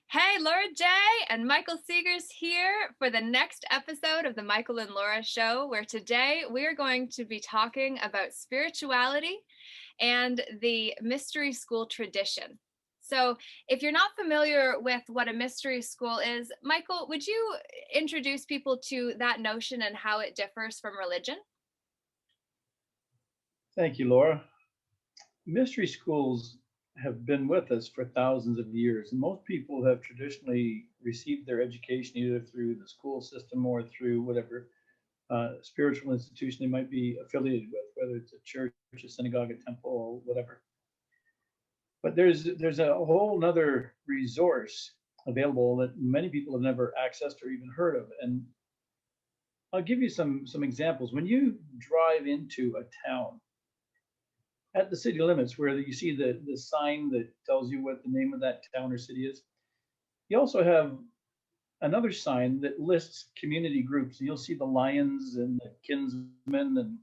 Hey, Laura JeH and Michael Seegers here for the next episode of the Michael and Laura Show, where today we are going to be talking about spirituality and the mystery school tradition. So, if you're not familiar with what a mystery school is, Michael, would you introduce people to that notion and how it differs from religion? Thank you, Laura. Mystery schools have been with us for thousands of years, and most people have traditionally received their education either through the school system or through whatever spiritual institution they might be affiliated with, whether it's a church, a synagogue, a temple, or whatever. But there's a whole nother resource available that many people have never accessed or even heard of. And I'll give you some examples. When you drive into a town, at the city limits where you see the sign that tells you what the name of that town or city is, you also have another sign that lists community groups. You'll see the Lions and the Kinsmen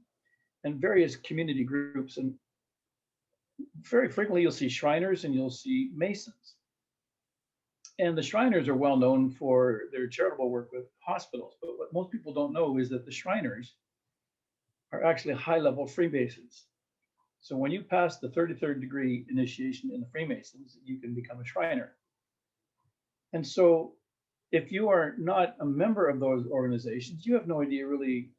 and various community groups. And very frequently you'll see Shriners and you'll see Masons. And the Shriners are well known for their charitable work with hospitals. But what most people don't know is that the Shriners are actually high-level Freemasons. So when you pass the 33rd degree initiation in the Freemasons, you can become a Shriner. And so if you are not a member of those organizations, you have no idea really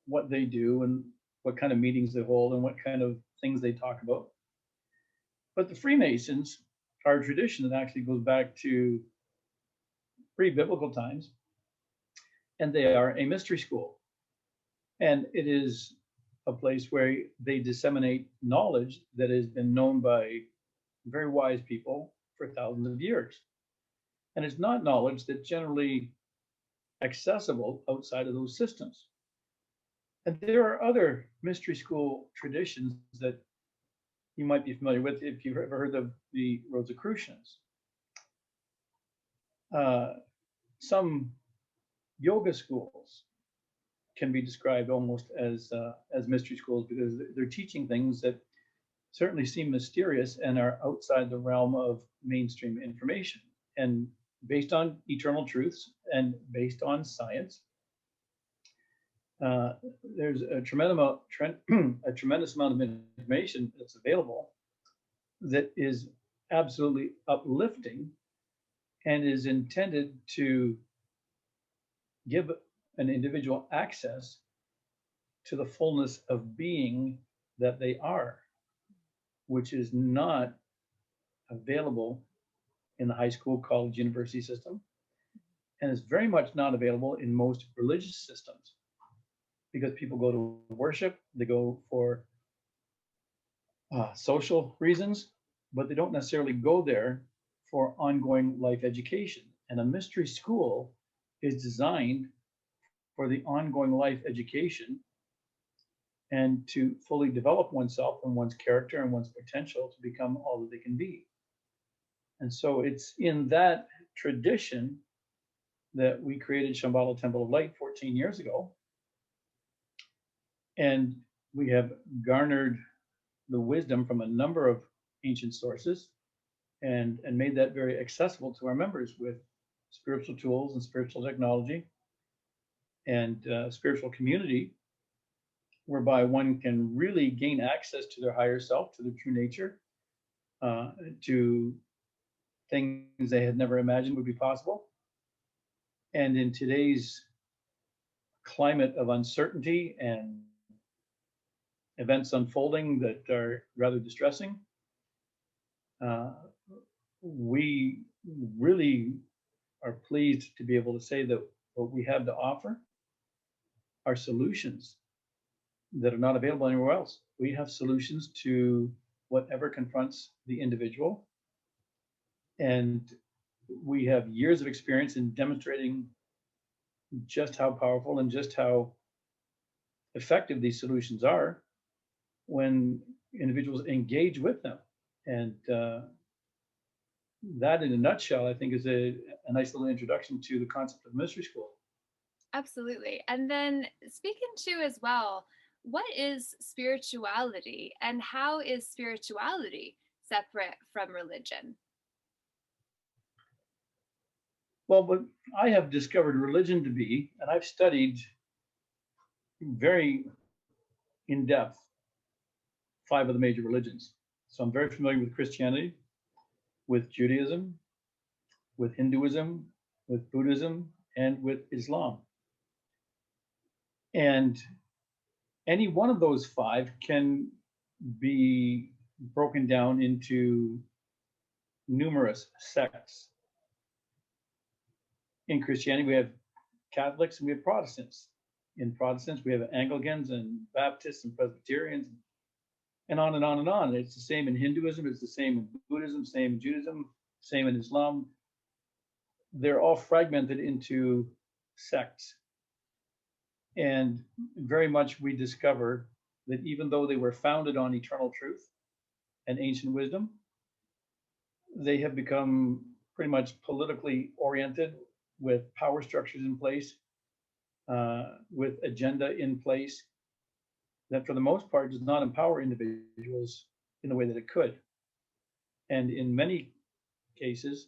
what they do and what kind of meetings they hold and what kind of things they talk about. But the Freemasons are a tradition that actually goes back to pre-biblical times, and they are a mystery school. And it is a place where they disseminate knowledge that has been known by very wise people for thousands of years. And it's not knowledge that's generally accessible outside of those systems. And there are other mystery school traditions that you might be familiar with if you've ever heard of the Rosicrucians. Some yoga schools can be described almost as mystery schools because they're teaching things that certainly seem mysterious and are outside the realm of mainstream information and based on eternal truths and based on science. There's a tremendous amount of information that's available that is absolutely uplifting and is intended to give an individual access to the fullness of being that they are, which is not available in the high school, college, university system, and is very much not available in most religious systems because people go to worship, they go for social reasons, but they don't necessarily go there for ongoing life education. And a mystery school is designed for the ongoing life education and to fully develop oneself and one's character and one's potential to become all that they can be. And so it's in that tradition that we created Shambhala Temple of Light 14 years ago. And we have garnered the wisdom from a number of ancient sources and made that very accessible to our members with spiritual tools and spiritual technology and spiritual community, whereby one can really gain access to their higher self, to their true nature, to things they had never imagined would be possible. And in today's climate of uncertainty and events unfolding that are rather distressing, we really are pleased to be able to say that what we have to offer are solutions that are not available anywhere else. We have solutions to whatever confronts the individual. And we have years of experience in demonstrating just how powerful and just how effective these solutions are when individuals engage with them. And that, in a nutshell, I think is a nice little introduction to the concept of mystery school. Absolutely. And then speaking to as well, what is spirituality and how is spirituality separate from religion? Well, what I have discovered religion to be, and I've studied very in depth 5 of the major religions. So I'm very familiar with Christianity, with Judaism, with Hinduism, with Buddhism, and with Islam. And any one of those 5 can be broken down into numerous sects. In Christianity, we have Catholics and we have Protestants. In Protestants, we have Anglicans and Baptists and Presbyterians, and on and on and on. It's the same in Hinduism, it's the same in Buddhism, same in Judaism, same in Islam. They're all fragmented into sects. And very much we discover that even though they were founded on eternal truth and ancient wisdom, they have become pretty much politically oriented with power structures in place, with agenda in place that for the most part does not empower individuals in the way that it could. And in many cases,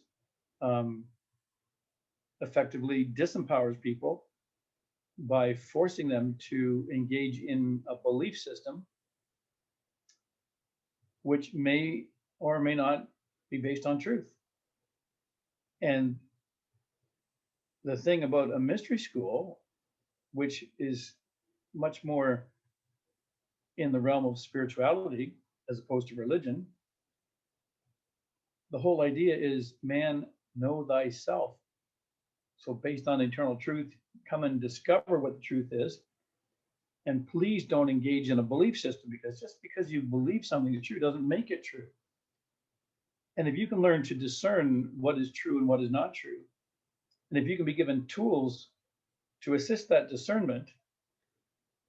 effectively disempowers people by forcing them to engage in a belief system which may or may not be based on truth. And the thing about a mystery school, which is much more in the realm of spirituality as opposed to religion, the whole idea is, man, know thyself. So based on eternal truth, come and discover what the truth is. And please don't engage in a belief system, because just because you believe something is true doesn't make it true. And if you can learn to discern what is true and what is not true, and if you can be given tools to assist that discernment,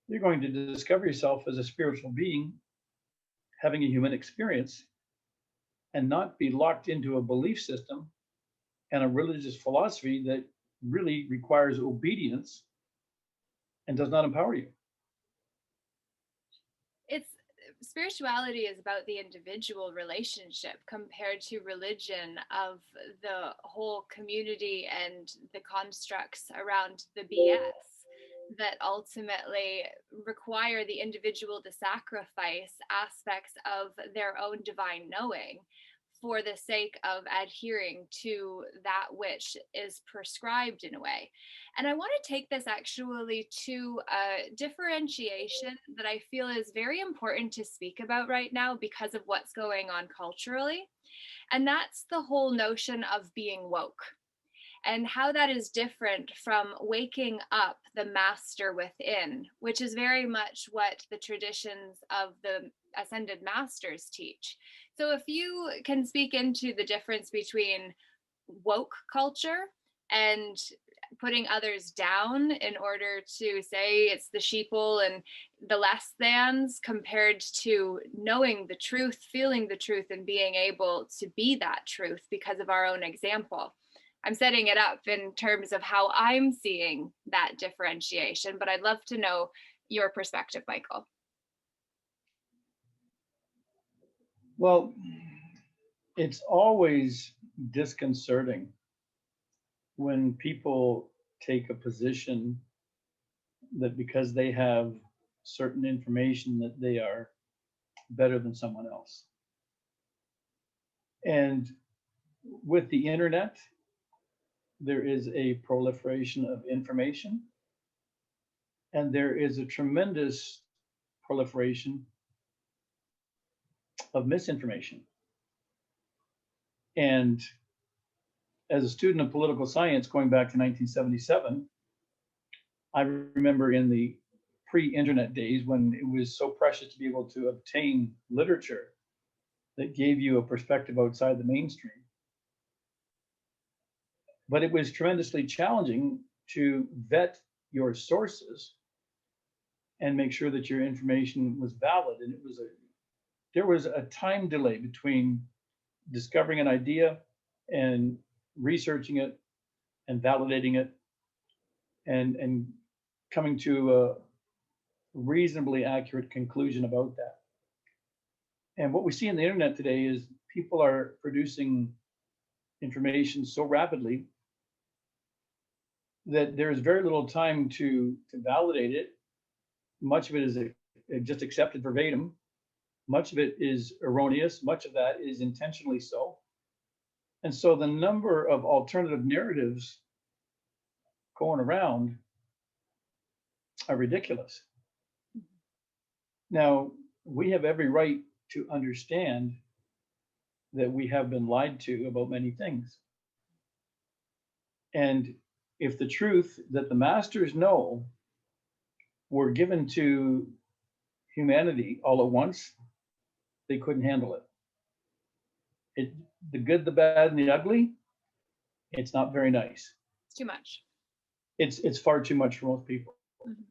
you're going to discover yourself as a spiritual being having a human experience and not be locked into a belief system and a religious philosophy that really requires obedience and does not empower you. It's spirituality is about the individual relationship compared to religion of the whole community and the constructs around the BS that ultimately require the individual to sacrifice aspects of their own divine knowing for the sake of adhering to that which is prescribed in a way. And I want to take this actually to a differentiation that I feel is very important to speak about right now because of what's going on culturally. And that's the whole notion of being woke and how that is different from waking up the master within, which is very much what the traditions of the ascended masters teach. So if you can speak into the difference between woke culture and putting others down in order to say it's the sheeple and the less thans, compared to knowing the truth, feeling the truth, and being able to be that truth because of our own example. I'm setting it up in terms of how I'm seeing that differentiation, but I'd love to know your perspective, Michael. Well, it's always disconcerting when people take a position that because they have certain information that they are better than someone else. And with the internet, there is a proliferation of information, and there is a tremendous proliferation of misinformation. And as a student of political science going back to 1977, I remember in the pre-internet days when it was so precious to be able to obtain literature that gave you a perspective outside the mainstream. But it was tremendously challenging to vet your sources and make sure that your information was valid. And there was a time delay between discovering an idea and researching it and validating it and coming to a reasonably accurate conclusion about that. And what we see in the internet today is people are producing information so rapidly that there is very little time to validate it. Much of it is just accepted verbatim. Much of it is erroneous. Much of that is intentionally so. And so the number of alternative narratives going around are ridiculous. Now, we have every right to understand that we have been lied to about many things. And if the truth that the masters know were given to humanity all at once, they couldn't handle it. The good, the bad, and the ugly, it's not very nice. It's too much. It's far too much for most people. Mm-hmm.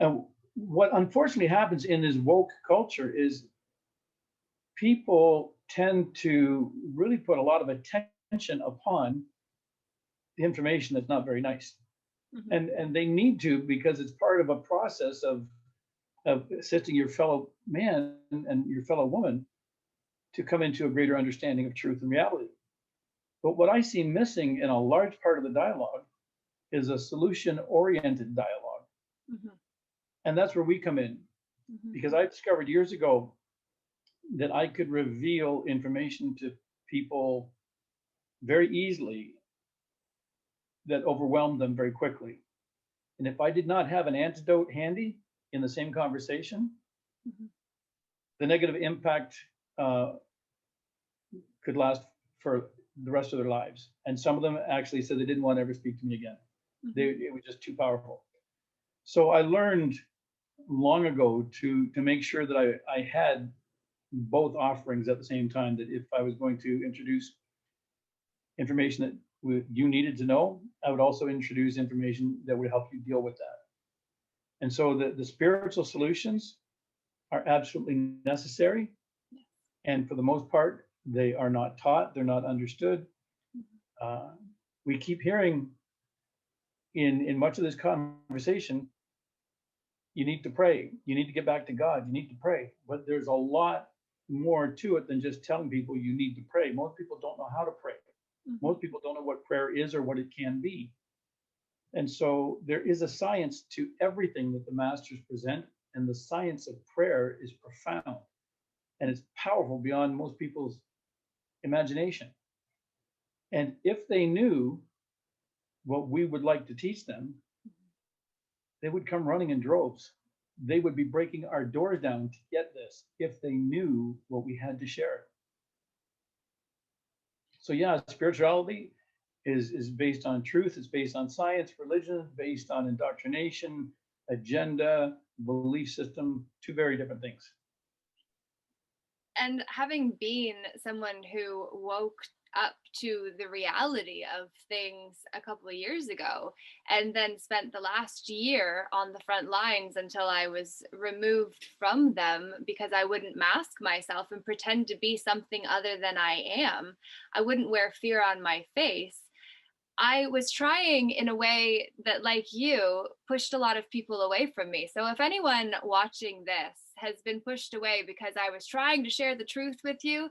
And what unfortunately happens in this woke culture is people tend to really put a lot of attention upon the information that's not very nice. Mm-hmm. And they need to, because it's part of a process of assisting your fellow man and your fellow woman to come into a greater understanding of truth and reality. But what I see missing in a large part of the dialogue is a solution-oriented dialogue. Mm-hmm. And that's where we come in. Mm-hmm. Because I discovered years ago that I could reveal information to people very easily that overwhelmed them very quickly. And if I did not have an antidote handy in the same conversation, mm-hmm. the negative impact could last for the rest of their lives. And some of them actually said they didn't want to ever speak to me again. Mm-hmm. It was just too powerful. So I learned long ago to make sure that I had both offerings at the same time, that if I was going to introduce information that you needed to know, I would also introduce information that would help you deal with that. And so the spiritual solutions are absolutely necessary. And for the most part, they are not taught, they're not understood. We keep hearing in much of this conversation, you need to pray, you need to get back to God, you need to pray. But there's a lot more to it than just telling people you need to pray. Most people don't know how to pray. Mm-hmm. Most people don't know what prayer is or what it can be. And so there is a science to everything that the masters present, and the science of prayer is profound, and it's powerful beyond most people's imagination. And if they knew what we would like to teach them, they would come running in droves. They would be breaking our doors down to get this if they knew what we had to share. So yeah, spirituality is based on truth, it's based on science. Religion is based on indoctrination, agenda, belief system, two very different things. And having been someone who woke up to the reality of things a couple of years ago, and then spent the last year on the front lines until I was removed from them because I wouldn't mask myself and pretend to be something other than I am. I wouldn't wear fear on my face. I was trying in a way that, like you, pushed a lot of people away from me. So if anyone watching this has been pushed away because I was trying to share the truth with you,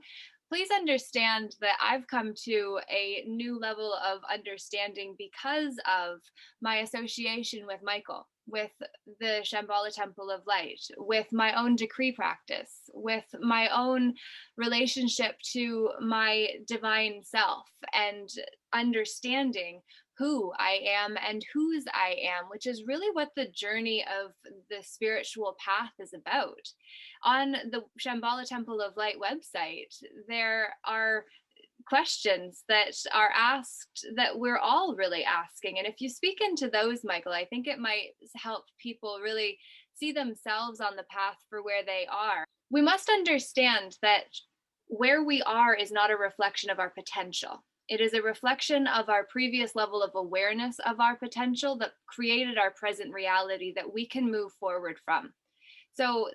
please understand that I've come to a new level of understanding because of my association with Michael, with the Shambhala Temple of Light, with my own decree practice, with my own relationship to my divine self, and understanding who I am and whose I am, which is really what the journey of the spiritual path is about. On the Shambhala Temple of Light website, there are questions that are asked that we're all really asking. And if you speak into those, Michael, I think it might help people really see themselves on the path for where they are. We must understand that where we are is not a reflection of our potential. It is a reflection of our previous level of awareness of our potential that created our present reality that we can move forward from. So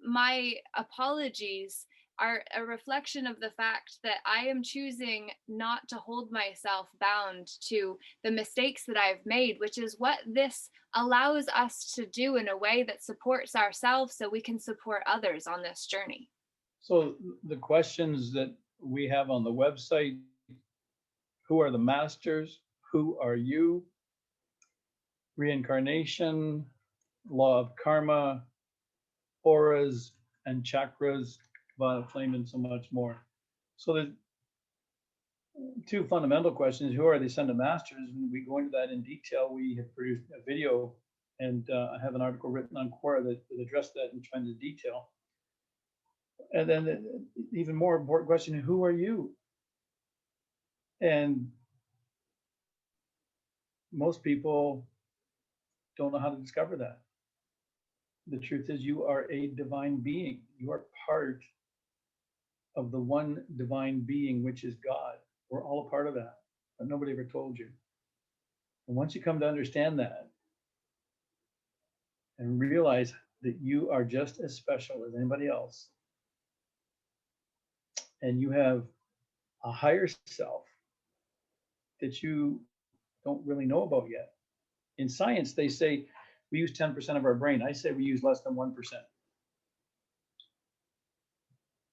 my apologies are a reflection of the fact that I am choosing not to hold myself bound to the mistakes that I've made, which is what this allows us to do in a way that supports ourselves so we can support others on this journey. So the questions that we have on the website: who are the masters? who are you, reincarnation, law of karma, auras and chakras, violet flame, and so much more. So there's two fundamental questions. Who are the ascended masters? And we go into that in detail. We have produced a video, and I have an article written on Quora that addressed that in trying to detail. And then the even more important question, who are you? And most people don't know how to discover that. The truth is, you are a divine being. You are part of the one divine being, which is God. We're all a part of that, but nobody ever told you. And once you come to understand that and realize that you are just as special as anybody else, and you have a higher self that you don't really know about yet. In science, they say we use 10% of our brain. I say we use less than 1%.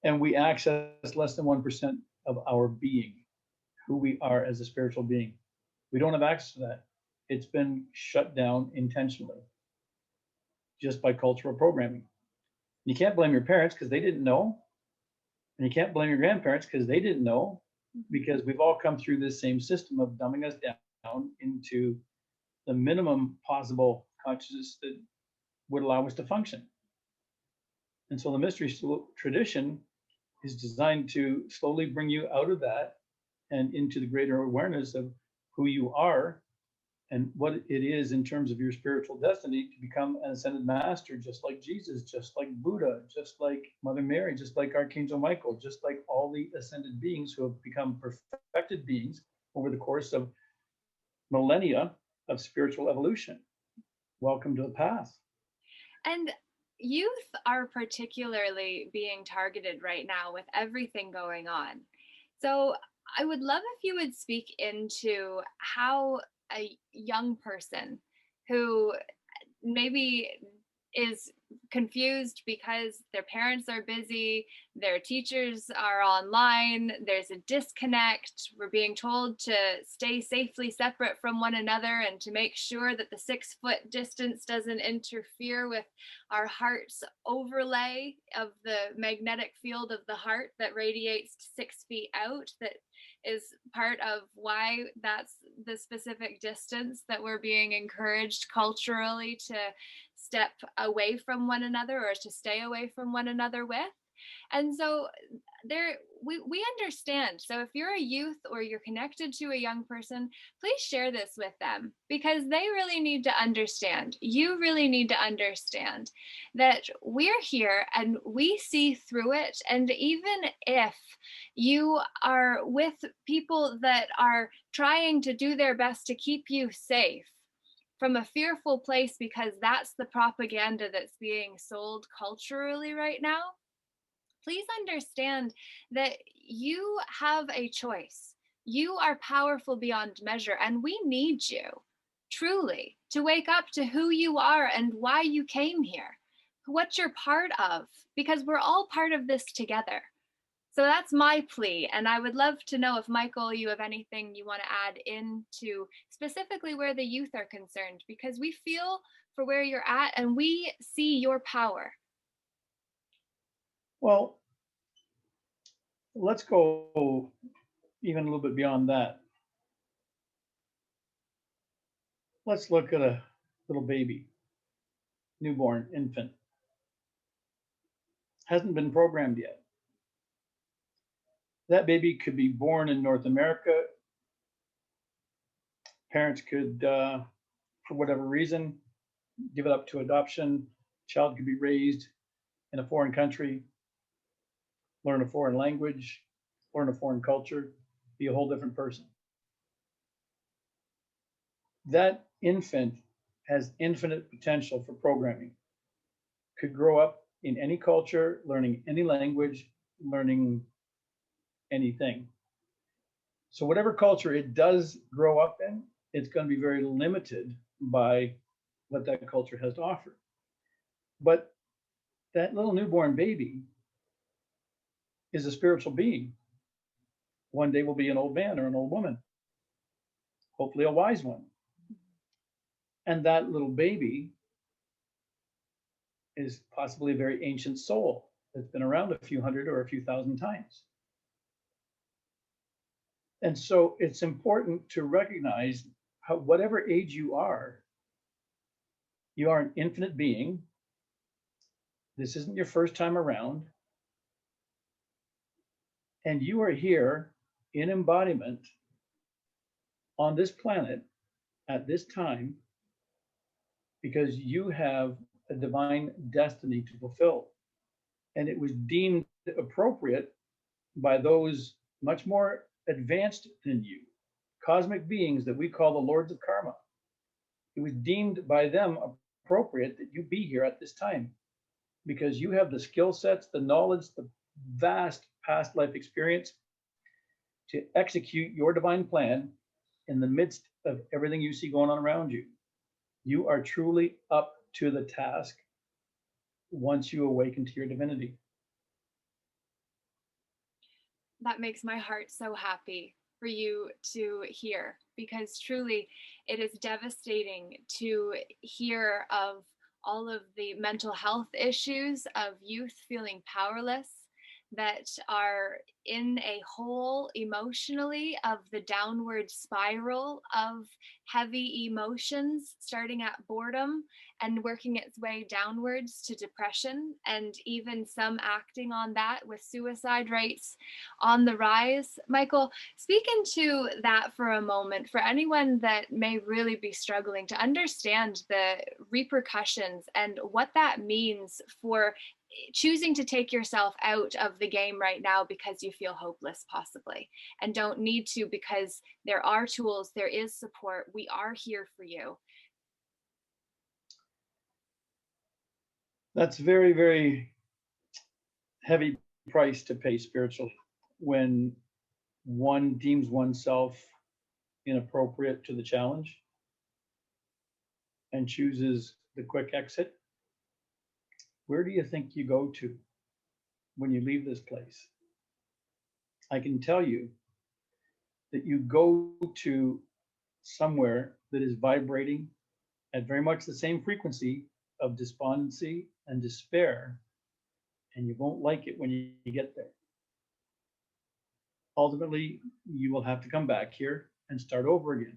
And we access less than 1% of our being, who we are as a spiritual being. We don't have access to that. It's been shut down intentionally, just by cultural programming. You can't blame your parents because they didn't know. And you can't blame your grandparents because they didn't know, because we've all come through this same system of dumbing us down into the minimum possible consciousness that would allow us to function. And so the mystery tradition is designed to slowly bring you out of that and into the greater awareness of who you are and what it is in terms of your spiritual destiny to become an ascended master, just like Jesus, just like Buddha, just like Mother Mary, just like Archangel Michael, just like all the ascended beings who have become perfected beings over the course of millennia of spiritual evolution. Welcome to the path. And youth are particularly being targeted right now with everything going on. So I would love if you would speak into how a young person who maybe is confused because their parents are busy, their teachers are online, there's a disconnect, we're being told to stay safely separate from one another and to make sure that the 6-foot distance doesn't interfere with our heart's overlay of the magnetic field of the heart that radiates 6 feet out, that is part of why that's the specific distance that we're being encouraged culturally to step away from one another or to stay away from one another with. And so we understand. So if you're a youth or you're connected to a young person, please share this with them, because they really need to understand. You really need to understand that we're here and we see through it. And even if you are with people that are trying to do their best to keep you safe from a fearful place, because that's the propaganda that's being sold culturally right now, please understand that you have a choice. You are powerful beyond measure, and we need you truly to wake up to who you are and why you came here, what you're part of, because we're all part of this together. So that's my plea. And I would love to know if, Michael, you have anything you want to add into specifically where the youth are concerned, because we feel for where you're at and we see your power. Well, let's go even a little bit beyond that. Let's look at a little baby, newborn infant. Hasn't been programmed yet. That baby could be born in North America. Parents could, for whatever reason, give it up to adoption. Child could be raised in a foreign country, learn a foreign language, learn a foreign culture, be a whole different person. That infant has infinite potential for programming. Could grow up in any culture, learning any language, learning anything. So whatever culture it does grow up in, it's going to be very limited by what that culture has to offer. But that little newborn baby is a spiritual being. One day will be an old man or an old woman. hopefully a wise one. And that little baby is possibly a very ancient soul that's been around a few hundred or a few thousand times. And so it's important to recognize how, whatever age you are an infinite being. This isn't your first time around. And you are here in embodiment on this planet at this time because you have a divine destiny to fulfill. And it was deemed appropriate by those much more advanced than you, cosmic beings that we call the Lords of Karma. It was deemed by them appropriate that you be here at this time because you have the skill sets, the knowledge, the vast past life experience to execute your divine plan in the midst of everything you see going on around you. You are truly up to the task once you awaken to your divinity. That makes my heart so happy for you to hear, because truly it is devastating to hear of all of the mental health issues of youth feeling powerless, that are in a hole emotionally of the downward spiral of heavy emotions, starting at boredom and working its way downwards to depression, and even some acting on that with suicide rates on the rise. Michael, speak into that for a moment for anyone that may really be struggling to understand the repercussions and what that means for choosing to take yourself out of the game right now because you feel hopeless, possibly, and don't need to, because there are tools, there is support, we are here for you. That's very, very heavy price to pay spiritually when one deems oneself inappropriate to the challenge and chooses the quick exit. Where do you think you go to when you leave this place? I can tell you that you go to somewhere that is vibrating at very much the same frequency of despondency and despair, and you won't like it when you get there. Ultimately, you will have to come back here and start over again.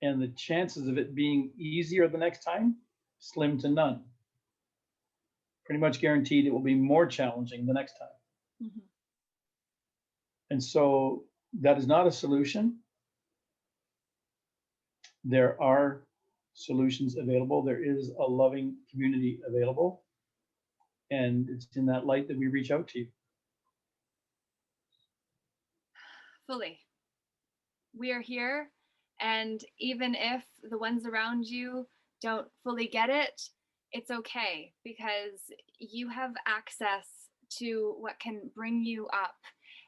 And the chances of it being easier the next time, slim to none. Pretty much guaranteed it will be more challenging the next time. Mm-hmm. And so that is not a solution. There are solutions available. There is a loving community available. And it's in that light that we reach out to you. Fully. We are here. And even if the ones around you don't fully get it, it's okay, because you have access to what can bring you up.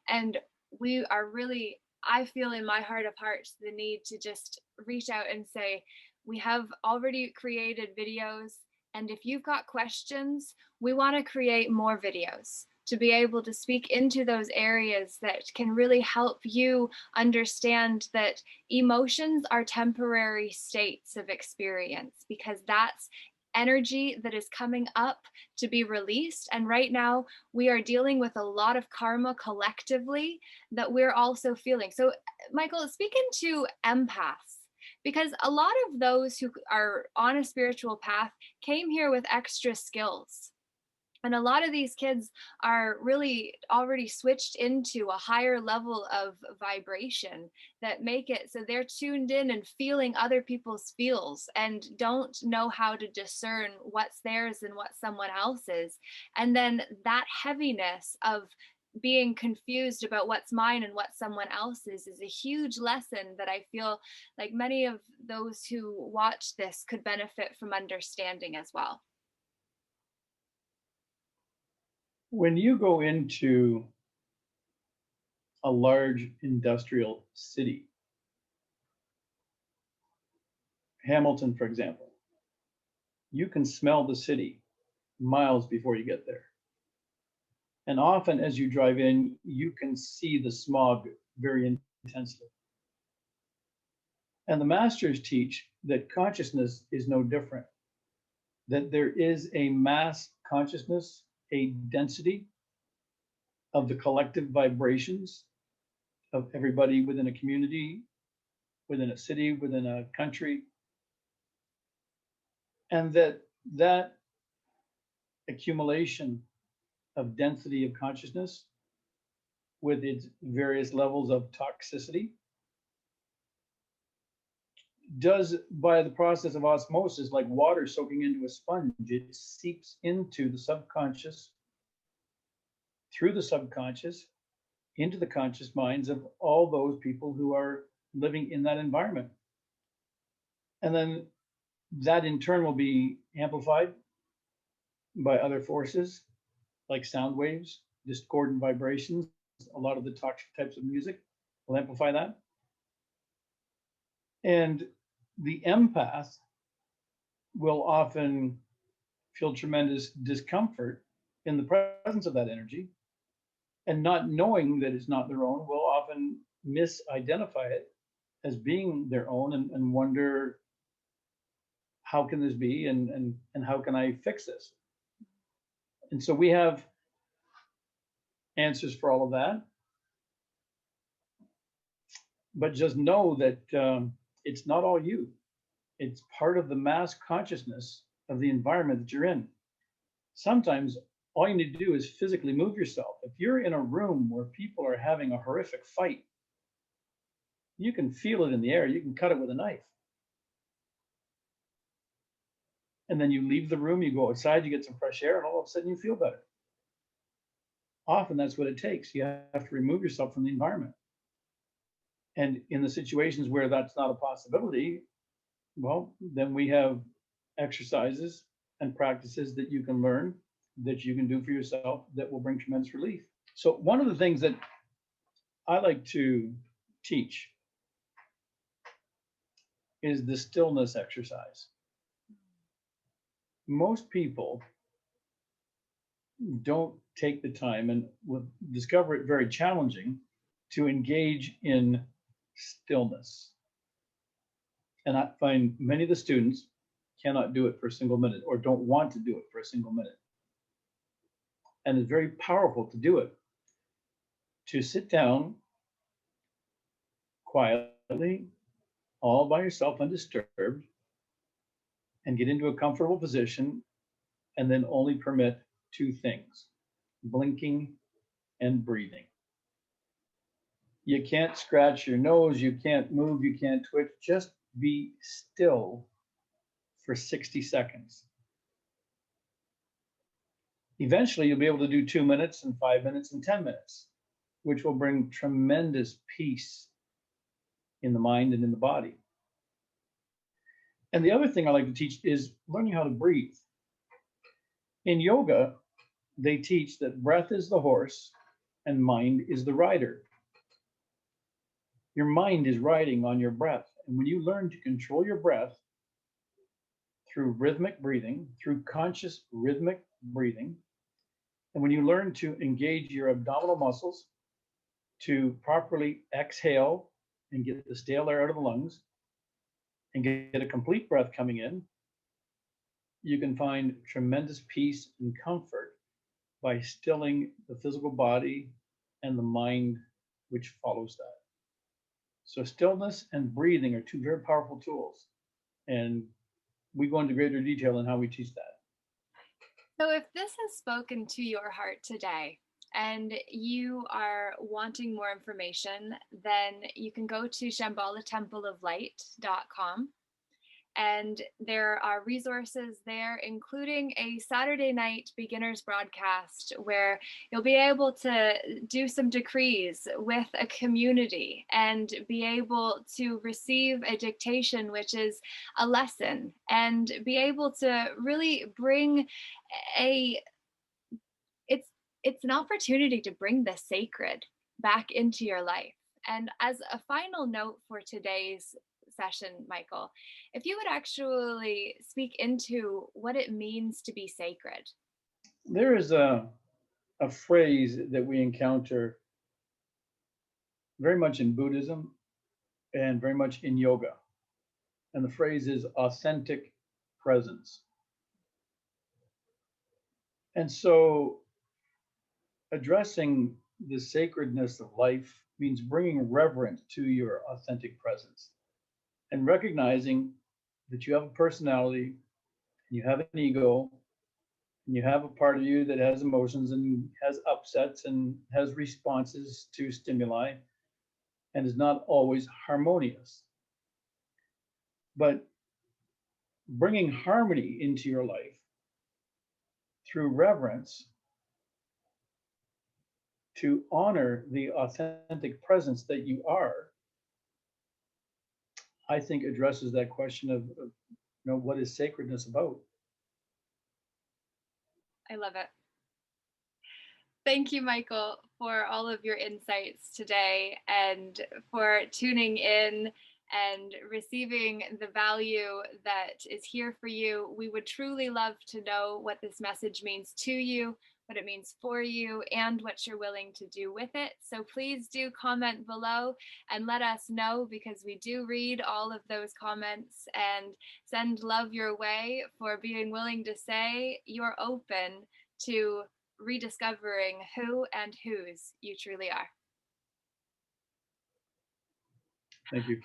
And we are really, I feel in my heart of hearts, the need to just reach out and say, we have already created videos. And if you've got questions, we want to create more videos to be able to speak into those areas that can really help you understand that emotions are temporary states of experience, because that's energy that is coming up to be released. And right now we are dealing with a lot of karma collectively that we're also feeling. So Michael, speak into empaths, because a lot of those who are on a spiritual path came here with extra skills. And a lot of these kids are really already switched into a higher level of vibration that make it so they're tuned in and feeling other people's feels and don't know how to discern what's theirs and what someone else's. And then that heaviness of being confused about what's mine and what someone else's is a huge lesson that I feel like many of those who watch this could benefit from understanding as well. When you go into a large industrial city, Hamilton, for example, you can smell the city miles before you get there. And often as you drive in, you can see the smog very intensely. And the masters teach that consciousness is no different, that there is a mass consciousness, a density of the collective vibrations of everybody within a community, within a city, within a country, and that accumulation of density of consciousness with its various levels of toxicity does, by the process of osmosis, like water soaking into a sponge, it seeps into the subconscious, through the subconscious, into the conscious minds of all those people who are living in that environment. And then that in turn will be amplified by other forces like sound waves, discordant vibrations. A lot of the toxic types of music will amplify that. And the empath will often feel tremendous discomfort in the presence of that energy, and not knowing that it's not their own will often misidentify it as being their own, and wonder, how can this be, and how can I fix this? And so we have answers for all of that, but just know that it's not all you. It's part of the mass consciousness of the environment that you're in. Sometimes all you need to do is physically move yourself. If you're in a room where people are having a horrific fight, you can feel it in the air. You can cut it with a knife. And then you leave the room, you go outside, you get some fresh air, and all of a sudden you feel better. Often that's what it takes. You have to remove yourself from the environment. And in the situations where that's not a possibility, well, then we have exercises and practices that you can learn, that you can do for yourself, that will bring tremendous relief. So one of the things that I like to teach is the stillness exercise. Most people don't take the time, and will discover it very challenging, to engage in stillness. And I find many of the students cannot do it for a single minute, or don't want to do it for a single minute. And it's very powerful to do it. To sit down quietly, all by yourself, undisturbed, and get into a comfortable position, and then only permit two things: blinking and breathing. You can't scratch your nose, you can't move, you can't twitch. Just be still for 60 seconds. Eventually, you'll be able to do 2 minutes and 5 minutes and 10 minutes, which will bring tremendous peace in the mind and in the body. And the other thing I like to teach is learning how to breathe. In yoga, they teach that breath is the horse and mind is the rider. Your mind is riding on your breath. And when you learn to control your breath through rhythmic breathing, through conscious rhythmic breathing, and when you learn to engage your abdominal muscles to properly exhale and get the stale air out of the lungs and get a complete breath coming in, you can find tremendous peace and comfort by stilling the physical body and the mind which follows that. So stillness and breathing are two very powerful tools. And we go into greater detail in how we teach that. So if this has spoken to your heart today and you are wanting more information, then you can go to ShambhalaTempleOfLight.com. And there are resources there, including a Saturday night beginners broadcast where you'll be able to do some decrees with a community and be able to receive a dictation, which is a lesson, and be able to really bring it's an opportunity to bring the sacred back into your life. And as a final note for today's session, Michael, if you would actually speak into what it means to be sacred. There is a phrase that we encounter very much in Buddhism and very much in yoga. And the phrase is authentic presence. And so addressing the sacredness of life means bringing reverence to your authentic presence and recognizing that you have a personality, you have an ego, and you have a part of you that has emotions and has upsets and has responses to stimuli and is not always harmonious. But bringing harmony into your life through reverence to honor the authentic presence that you are, I think addresses that question of what is sacredness about? I love it. Thank you, Michael, for all of your insights today and for tuning in and receiving the value that is here for you. We would truly love to know what this message means to you, what it means for you, and what you're willing to do with it. So please do comment below and let us know, because we do read all of those comments and send love your way for being willing to say you're open to rediscovering who and whose you truly are. Thank you.